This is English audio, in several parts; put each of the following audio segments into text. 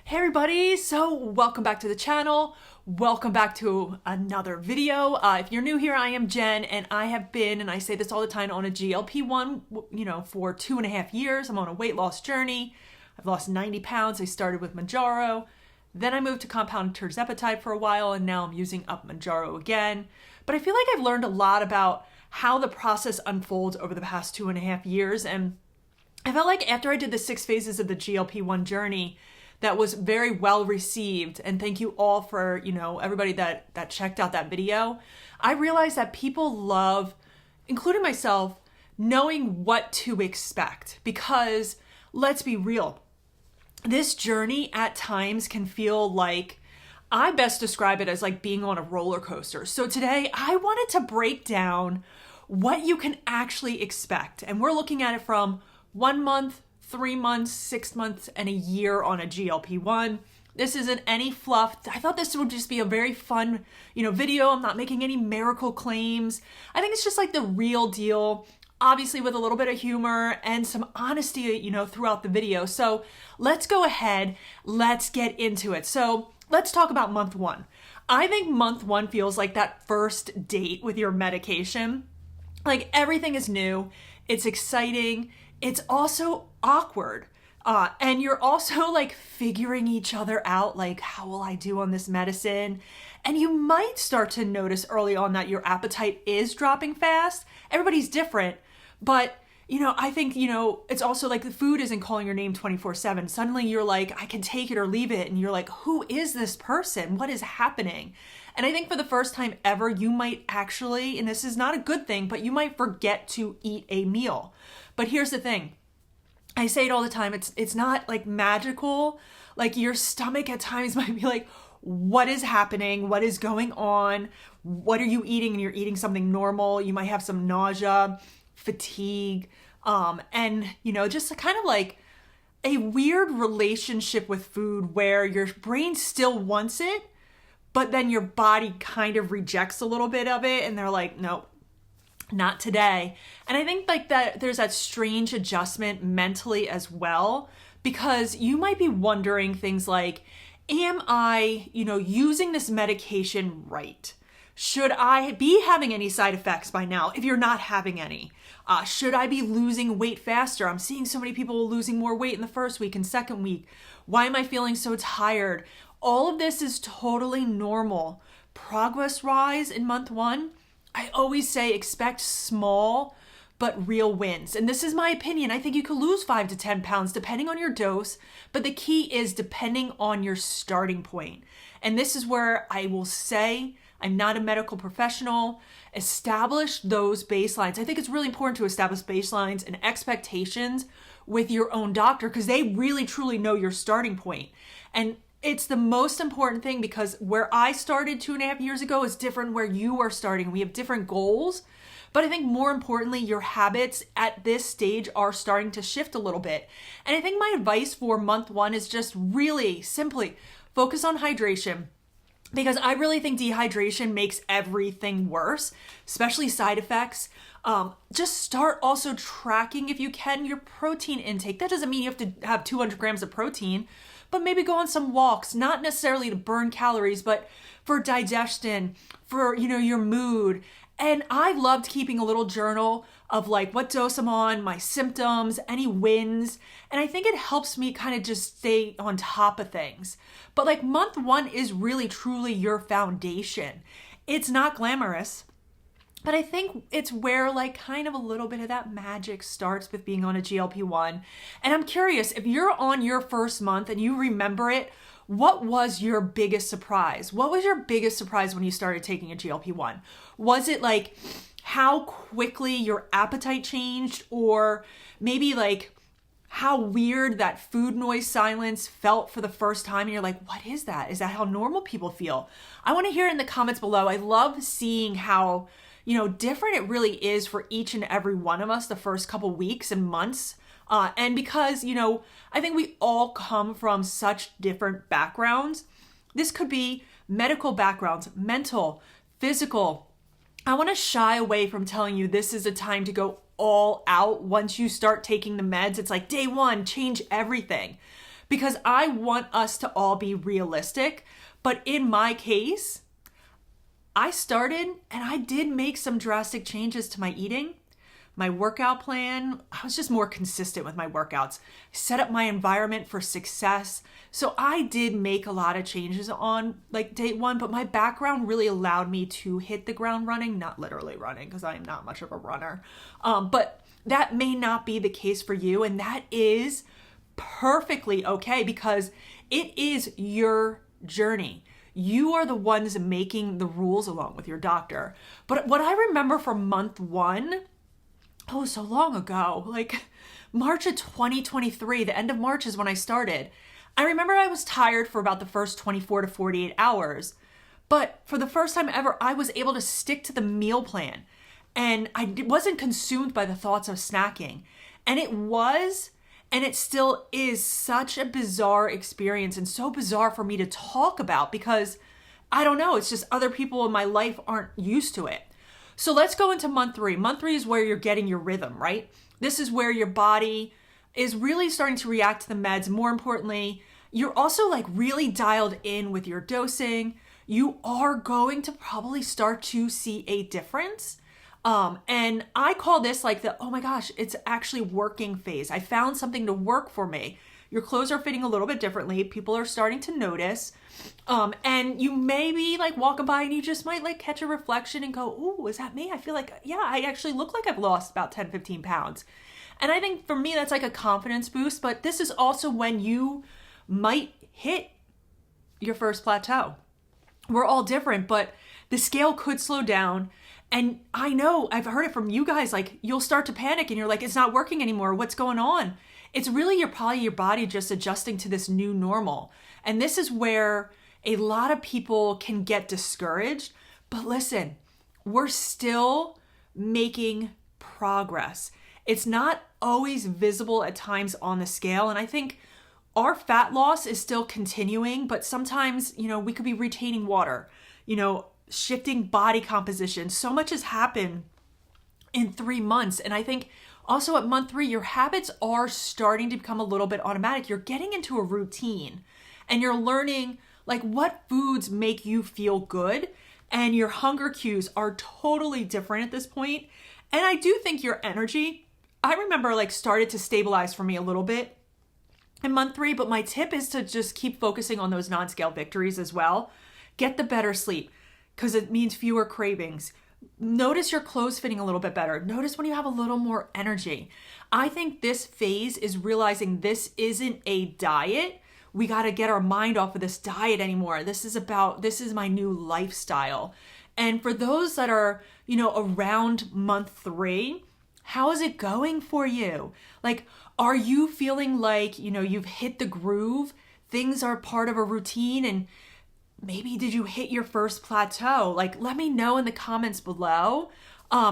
Hey everybody, so welcome back to the channel. Welcome back to another video. If you're new here, I am Jen, and I have been, and I say this all the time, on a GLP-1, for 2.5 years. I'm on a weight loss journey. I've lost 90 pounds. I started with Mounjaro. Then I moved to compound Tirzepatide for a while, and now I'm using up Mounjaro again. But I feel like I've learned a lot about how the process unfolds over the past 2.5 years, and I felt like after I did the 6 phases of the GLP-1 journey, that was very well received, and thank you all for, everybody that checked out that video. I realized that people love, including myself, knowing what to expect, because let's be real, this journey at times can feel like, I best describe it as like being on a roller coaster. So today I wanted to break down what you can actually expect, and we're looking at it from 1 month, 3 months, 6 months, and a year on a GLP-1. This isn't any fluff. I thought this would just be a very fun, video. I'm not making any miracle claims. I think it's just like the real deal, obviously with a little bit of humor and some honesty, throughout the video. So let's go ahead. Let's get into it. So let's talk about month 1. I think month 1 feels like that first date with your medication. Like everything is new. It's exciting. It's also awkward. And you're also like figuring each other out, like, how will I do on this medicine? And you might start to notice early on that your appetite is dropping fast. Everybody's different, but I think, it's also like the food isn't calling your name 24/7. Suddenly you're like, I can take it or leave it. And you're like, who is this person? What is happening? And I think for the first time ever, you might actually, and this is not a good thing, but you might forget to eat a meal. But here's the thing. I say it all the time. It's not like magical. Like your stomach at times might be like, what is happening? What is going on? What are you eating? And you're eating something normal. You might have some nausea, fatigue, and just kind of like a weird relationship with food where your brain still wants it, but then your body kind of rejects a little bit of it. And they're like, nope. Not today. And I think like that there's that strange adjustment mentally as well, because you might be wondering things like, am I, using this medication right? Should I be having any side effects by now if you're not having any? Should I be losing weight faster? I'm seeing so many people losing more weight in the first week and second week. Why am I feeling so tired? All of this is totally normal. Progress-wise in month 1, I always say expect small but real wins. And this is my opinion. I think you could lose 5 to 10 pounds depending on your dose, but the key is depending on your starting point. And this is where I will say, I'm not a medical professional. Establish those baselines. I think it's really important to establish baselines and expectations with your own doctor, because they really truly know your starting point. And it's the most important thing, because where I started 2.5 years ago is different where you are starting. We have different goals, but I think more importantly, your habits at this stage are starting to shift a little bit. And I think my advice for month 1 is just really simply focus on hydration, because I really think dehydration makes everything worse, especially side effects. Just start also tracking, if you can, your protein intake. That doesn't mean you have to have 200 grams of protein, but maybe go on some walks, not necessarily to burn calories, but for digestion, for, your mood. And I loved keeping a little journal of like what dose I'm on, my symptoms, any wins. And I think it helps me kind of just stay on top of things. But like month 1 is really truly your foundation. It's not glamorous, but I think it's where like kind of a little bit of that magic starts with being on a GLP-1. And I'm curious, if you're on your first month and you remember it, what was your biggest surprise? What was your biggest surprise when you started taking a GLP-1? Was it like how quickly your appetite changed, or maybe like how weird that food noise silence felt for the first time and you're like, what is that? Is that how normal people feel? I want to hear it in the comments below. I love seeing how different it really is for each and every one of us the first couple weeks and months. And because, I think we all come from such different backgrounds. This could be medical backgrounds, mental, physical. I want to shy away from telling you this is a time to go all out. Once you start taking the meds, it's like day 1, change everything. because I want us to all be realistic. But in my case, I started and I did make some drastic changes to my eating, my workout plan. I was just more consistent with my workouts, set up my environment for success. So I did make a lot of changes on like day one, but my background really allowed me to hit the ground running, not literally running because I'm not much of a runner. But that may not be the case for you. And that is perfectly okay because it is your journey. You are the ones making the rules along with your doctor. But what I remember from month one, oh, so long ago, like March of 2023, the end of March is when I started. I remember I was tired for about the first 24 to 48 hours, but for the first time ever, I was able to stick to the meal plan and I wasn't consumed by the thoughts of snacking. And it was, and it still is such a bizarre experience and so bizarre for me to talk about because I don't know, it's just other people in my life aren't used to it. So let's go into month three. Month three is where you're getting your rhythm, right? This is where your body is really starting to react to the meds. More importantly, you're also like really dialed in with your dosing. You are going to probably start to see a difference. And I call this like the, oh my gosh, it's actually working phase. I found something to work for me. Your clothes are fitting a little bit differently. People are starting to notice. And you may be like walking by and you just might like catch a reflection and go, ooh, is that me? I feel like, yeah, I actually look like I've lost about 10, 15 pounds. And I think for me, that's like a confidence boost, but this is also when you might hit your first plateau. We're all different, but the scale could slow down. And I know I've heard it from you guys, like you'll start to panic and you're like, it's not working anymore. What's going on? It's really probably your body just adjusting to this new normal. And this is where a lot of people can get discouraged. But listen, we're still making progress. It's not always visible at times on the scale. And I think our fat loss is still continuing, but sometimes, we could be retaining water, shifting body composition. So much has happened in 3 months. And I think also at month 3, your habits are starting to become a little bit automatic. You're getting into a routine and you're learning like what foods make you feel good. And your hunger cues are totally different at this point. And I do think your energy, I remember like started to stabilize for me a little bit in month 3, but my tip is to just keep focusing on those non-scale victories as well. Get the better sleep because it means fewer cravings. Notice your clothes fitting a little bit better. Notice when you have a little more energy. I think this phase is realizing this isn't a diet. We got to get our mind off of this diet anymore. This is my new lifestyle. And for those that are, around month 3, how is it going for you? Like, are you feeling like, you've hit the groove? Things are part of a routine and maybe did you hit your first plateau? Like, let me know in the comments below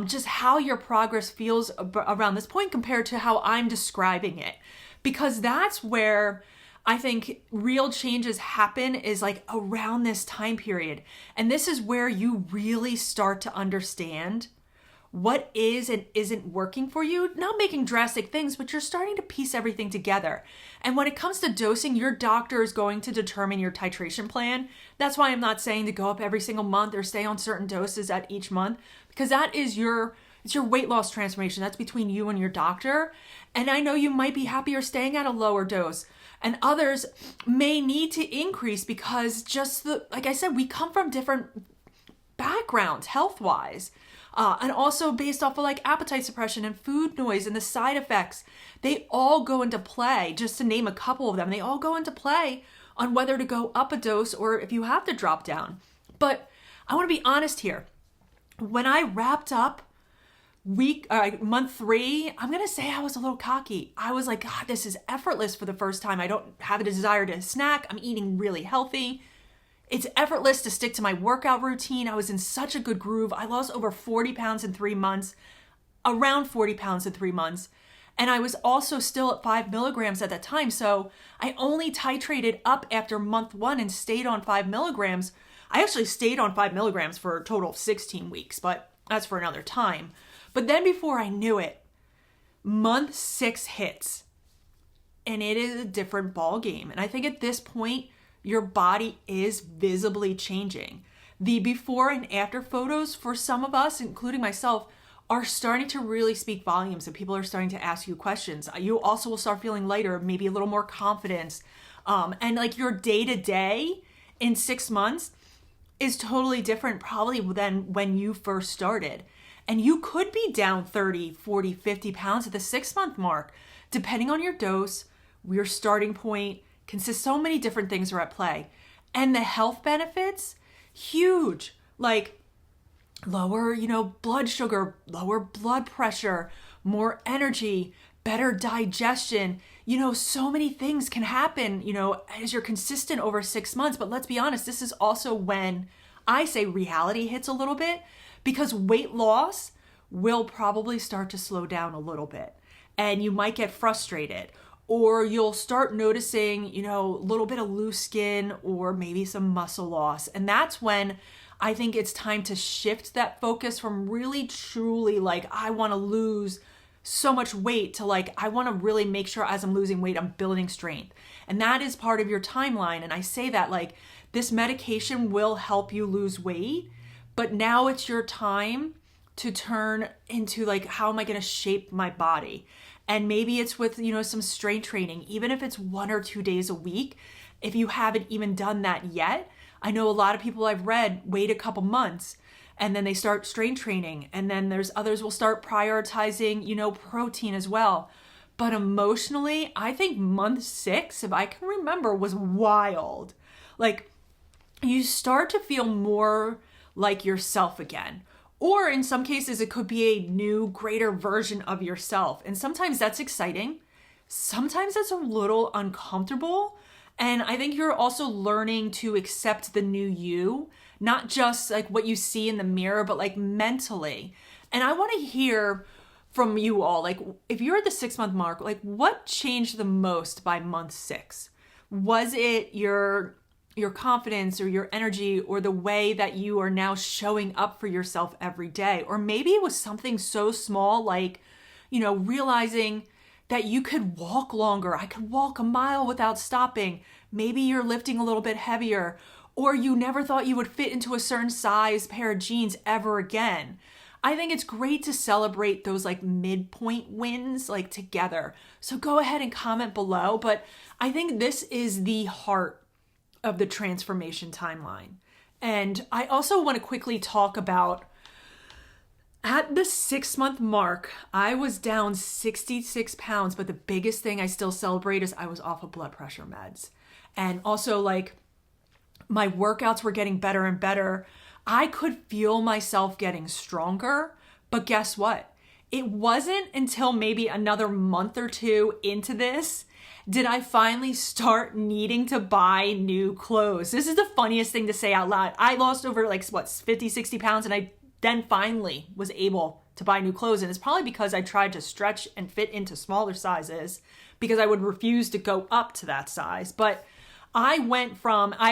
just how your progress feels around this point compared to how I'm describing it. Because that's where I think real changes happen is like around this time period. And this is where you really start to understand what is and isn't working for you. Not making drastic things, but you're starting to piece everything together. And when it comes to dosing, your doctor is going to determine your titration plan. That's why I'm not saying to go up every single month or stay on certain doses at each month, because that is it's your weight loss transformation. That's between you and your doctor. And I know you might be happier staying at a lower dose, and others may need to increase because like I said, we come from different backgrounds health-wise. And also based off of like appetite suppression and food noise and the side effects, they all go into play. Just to name a couple of them, they all go into play on whether to go up a dose or if you have to drop down. But I want to be honest here. When I wrapped up month 3, I'm going to say I was a little cocky. I was like, God, this is effortless for the first time. I don't have a desire to snack. I'm eating really healthy. It's effortless to stick to my workout routine. I was in such a good groove. I lost over 40 pounds in 3 months, around 40 pounds in 3 months. And I was also still at 5 milligrams at that time. So I only titrated up after month 1 and stayed on 5 milligrams. I actually stayed on 5 milligrams for a total of 16 weeks, but that's for another time. But then before I knew it, month 6 hits. and it is a different ball game. And I think at this point, your body is visibly changing. The before and after photos for some of us, including myself, are starting to really speak volumes, and people are starting to ask you questions. You also will start feeling lighter, maybe a little more confidence. And like your day to day in 6 months is totally different probably than when you first started. And you could be down 30, 40, 50 pounds at the 6-month mark, depending on your dose, your starting point. So many different things are at play. And the health benefits, huge. Like lower, blood sugar, lower blood pressure, more energy, better digestion. So many things can happen, as you're consistent over 6 months. But let's be honest, this is also when I say reality hits a little bit, because weight loss will probably start to slow down a little bit. And you might get frustrated, or you'll start noticing, a little bit of loose skin or maybe some muscle loss. And that's when I think it's time to shift that focus from really truly like, I want to lose so much weight to like, I want to really make sure as I'm losing weight, I'm building strength. And that is part of your timeline. And I say that like, this medication will help you lose weight, but now it's your time to turn into like, how am I going to shape my body? And maybe it's with, some strength training, even if it's 1 or 2 days a week. If you haven't even done that yet, I know a lot of people I've read wait a couple months and then they start strength training. And then there's others will start prioritizing, protein as well. But emotionally, I think month 6, if I can remember, was wild. Like you start to feel more like yourself again. Or in some cases, it could be a new, greater version of yourself. And sometimes that's exciting. Sometimes that's a little uncomfortable. And I think you're also learning to accept the new you, not just like what you see in the mirror, but like mentally. And I want to hear from you all, like if you're at the 6-month mark, like what changed the most by month 6? Was it your confidence or your energy or the way that you are now showing up for yourself every day? Or maybe it was something so small like, realizing that you could walk longer. I could walk a mile without stopping. Maybe you're lifting a little bit heavier, or you never thought you would fit into a certain size pair of jeans ever again. I think it's great to celebrate those like midpoint wins like together. So go ahead and comment below. But I think this is the heart of the transformation timeline. And I also want to quickly talk about at the 6-month mark, I was down 66 pounds, but the biggest thing I still celebrate is I was off of blood pressure meds. And also like my workouts were getting better and better. I could feel myself getting stronger, but guess what? It wasn't until maybe another month or 2 into this did I finally start needing to buy new clothes. This is the funniest thing to say out loud. I lost over 50, 60 pounds and I then finally was able to buy new clothes. And it's probably because I tried to stretch and fit into smaller sizes because I would refuse to go up to that size. But I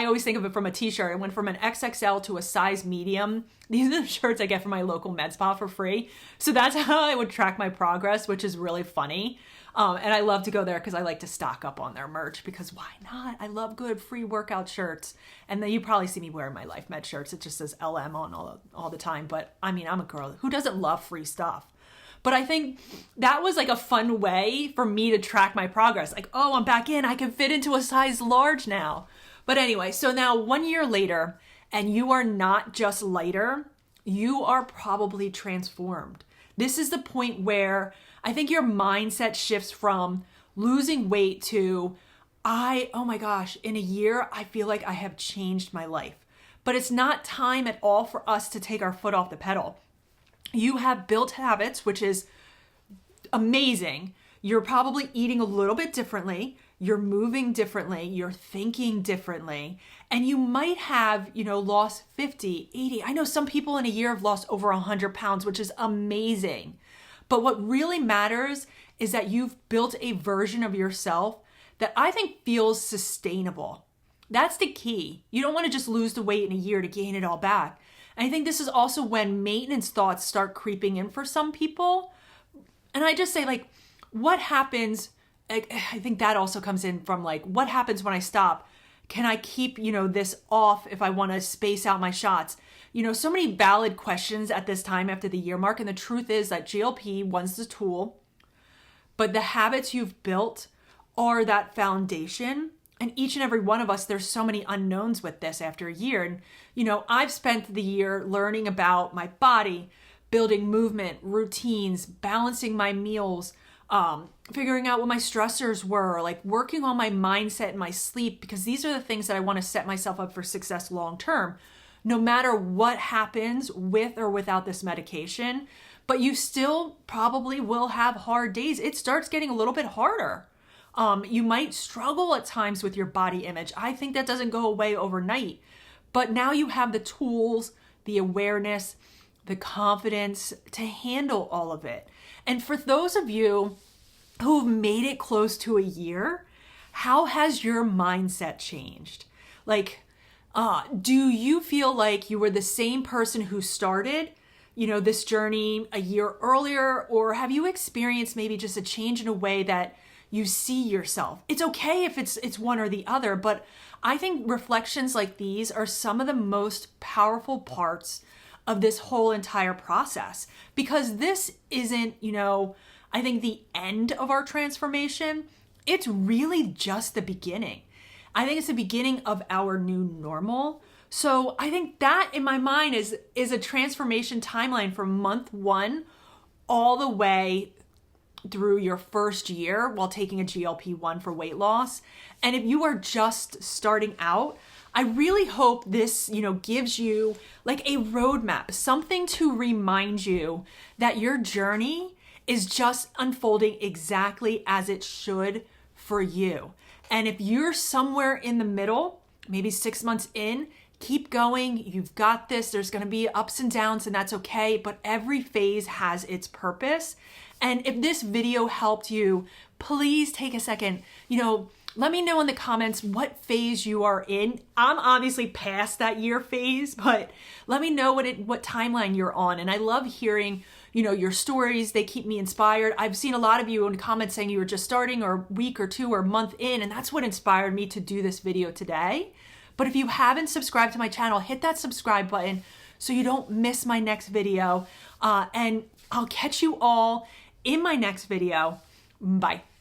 always think of it from a t-shirt. I went from an XXL to a size medium. These are the shirts I get from my local med spa for free. So that's how I would track my progress, which is really funny. And I love to go there because I like to stock up on their merch because why not? I love good free workout shirts. And then you probably see me wearing my Life Med shirts. It just says LM on all the time. But I mean, I'm a girl who doesn't love free stuff. But I think that was like a fun way for me to track my progress. Like, oh, I'm back in. I can fit into a size large now. But anyway, so now 1 year later, and you are not just lighter, you are probably transformed. This is the point where I think your mindset shifts from losing weight to, oh my gosh, in a year, I feel like I have changed my life. But it's not time at all for us to take our foot off the pedal. You have built habits, which is amazing. You're probably eating a little bit differently. You're moving differently. You're thinking differently. And you might have, lost 50, 80. I know some people in a year have lost over 100 pounds, which is amazing. But what really matters is that you've built a version of yourself that I think feels sustainable. That's the key. You don't want to just lose the weight in a year to gain it all back. And I think this is also when maintenance thoughts start creeping in for some people. And I just say, what happens I think that also comes in from like, what happens when I stop? Can I keep, this off if I want to space out my shots? So many valid questions at this time after the year mark. And the truth is that GLP-1's the tool, but the habits you've built are that foundation. And each and every one of us, there's so many unknowns with this after a year. And, I've spent the year learning about my body, building movement, routines, balancing my meals, figuring out what my stressors were, like working on my mindset and my sleep, because these are the things that I want to set myself up for success long term, no matter what happens with or without this medication. But you still probably will have hard days. It starts getting a little bit harder. You might struggle at times with your body image. I think that doesn't go away overnight. But now you have the tools, the awareness, the confidence to handle all of it. And for those of you who've made it close to a year, how has your mindset changed? Like, do you feel like you were the same person who started, this journey a year earlier? Or have you experienced maybe just a change in a way that you see yourself? It's okay if it's one or the other, but I think reflections like these are some of the most powerful parts of this whole entire process, because this isn't, I think the end of our transformation. It's really just the beginning. I think it's the beginning of our new normal. So I think that in my mind is a transformation timeline from month 1 all the way through your first year while taking a GLP-1 for weight loss. And if you are just starting out, I really hope this, gives you like a roadmap, something to remind you that your journey is just unfolding exactly as it should for you. And if you're somewhere in the middle, maybe 6 months in, keep going. You've got this. There's going to be ups and downs, and that's okay. But every phase has its purpose. And if this video helped you, please take a second, let me know in the comments what phase you are in. I'm obviously past that year phase, but let me know what timeline you're on. And I love hearing, your stories. They keep me inspired. I've seen a lot of you in comments saying you were just starting or week or 2 or month in, and that's what inspired me to do this video today. But if you haven't subscribed to my channel, hit that subscribe button so you don't miss my next video. And I'll catch you all in my next video. Bye.